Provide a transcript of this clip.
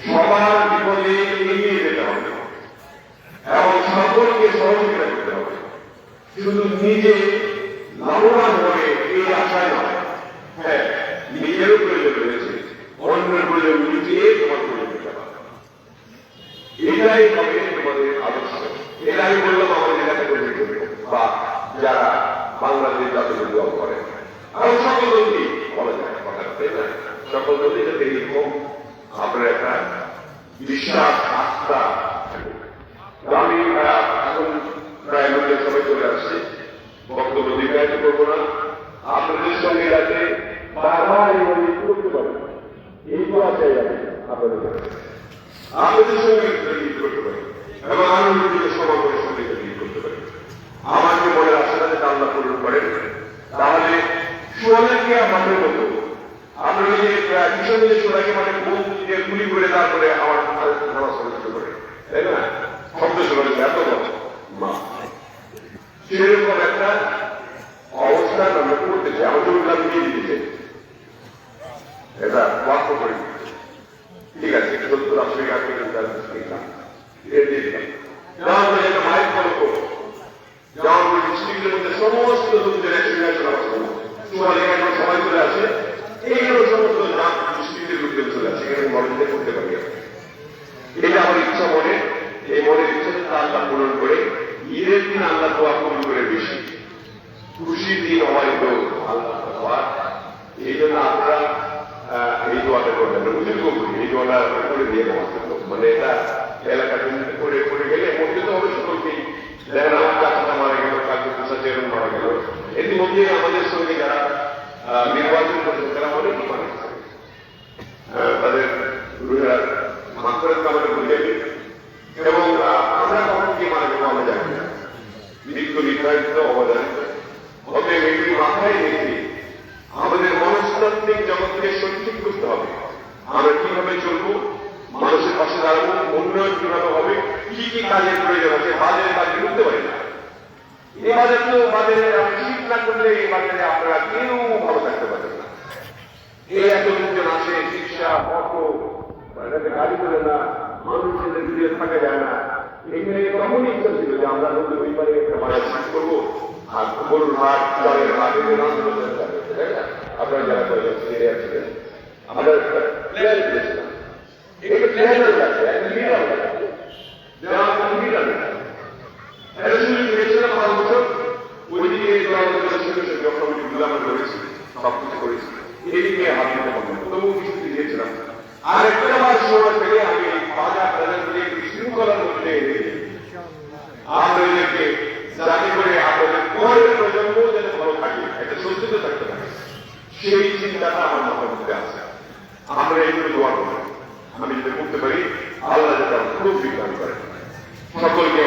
সবার বিপদে এগিয়ে যেতে হবে এবং সকলকে সহযোগিতা করতে হবে। শুধু নিজে লাভবান হবে এই আশায় নয়, হ্যাঁ নিজেরও প্রয়োজন রয়েছে, অন্যের প্রয়োজন মিটিয়ে তোমার প্রয়োজন দিতে হবে। এটাই হবে তোমাদের আদর্শ। এটা আমি বললাম আমাদের এলাকা করে বা যারা বাংলাদেশ জাতীয় দল করে এবং সকল দলই বলা যায় কথা, তাই না? সকল দলই যাতে এরকম আপনার একটা বিশ্বাস আস্থা। আমি এখন প্রায় মূল্যের সবাই চলে আসছে, বক্তব্য দীর্ঘায়িত করবো না। আপনাদের সঙ্গে যাতে বারবার করতে পারি এই তো আছে আপনাদের আপনাদের সঙ্গে করতে পারি এবং আনন্দ সমাবেশ সঙ্গে করতে পারি। আমাকে মনে আশা যে আল্লাহ পূরণ করেন, তাহলে সোনাকে আমাদের মতো আপনারা যে কিশোরদের সোনাকে মানে গুলি করে তারপরে আমার নামাজ শুরু করে, তাই না? শব্দ শোনা এত মা সেরকম একটা অবস্থান আমরা করতে চাই। আমাদের নাম দিয়ে দিতে এটা বাক্য করে ঠিক আছে, ৭০ আফ্রিকা মাইক ফলো করবো যেমন ডিস্ট্রিক্টের মধ্যে সমস্ত লোকদের সবাই চলে আসে, এইগুলো সমস্ত ডিস্ট্রিক্টের লোকদের চলে আসে, এখানে মডেলটা করতে পারি। এটা আমার ইচ্ছা মনে, এই মনের ইচ্ছাটা আল্লাহ পূরণ করে ঈদের দিন আল্লাহ দোয়া পূরণ করে বেশি খুশির দিন হয়তো আল্লাহ দোয়া। এই জন্য আপনারা এই দোয়াটা করবেন, উচিত করি এই দোয়াটা করে দিয়ে নেওয়ার জন্য। মানে এটা এলাকাতে করে করে গেলে মধ্যে তো হবে সকলকেই দেখেন আমার কাছটা মারা গেল, কাজে পোষা চেরন মারা গেল। ইতিমধ্যে আমাদের সঙ্গে যারা নির্বাচন করেছে তারা অনেকই মারা গেছে, তাদের রুহের মাত্রার কামড়ে ভুলে এবং আমরা কখন কি মারা গেল আমরা জানি না, মৃত্যু নির্ধারিত অবদানিত হবে। এগুলি মাথায় রেখে আমাদের মনস্তাত্ত্বিক জগৎকে সঠিক করতে হবে। আমরা কিভাবে চলবো, মানুষের পাশে দাঁড়াবো, উন্নয়ন কিভাবে হবে, কি কি কাজের প্রয়োজন আছে। বাজারে কাজ করতে পারি না, এই বাজার তো বাজারে ঠিক না করলে এই বাজারে আপনারা কেউ ভালো থাকতে পারেন না। এই এত লোকজন আসে, শিক্ষা অটো গাড়ি করে না, মানুষের দূরে থাকা যায় না। এখানে তখনই ইচ্ছা ছিল যে আমরা নদীর ওই পারে একটা বাজার শেষ করবো আর গরুর হাট জলের হাট আপনারা যারা করে ছিলেন আমরা প্ল্যান করেছিলাম। এটা প্ল্যানার লাগবে, একটা লিডার লাগবে, লিডার গেছিলাম ৫ বছর ওইদিকে আমরা করেছি, সবকিছু করেছি, এদিকে হাত দিতে হবে তবু কিছু দিয়েছিলাম। আর একটা বার সময় পেলে আমি বাজার বাজারগুলি শৃঙ্খলার মধ্যে আমরা এদেরকে যাতে করে আপনাদের পরের প্রজন্ম যেন ভালো থাকে, একটা সজ্জিত থাকতে পারে, সেই চিন্তাটা আমার মাথার মধ্যে আছে। আমরা এইগুলো দোয়া করি, আমি যদি করতে পারি আল্লাহ যাতে খুব বিজ্ঞান করেন। সকলকে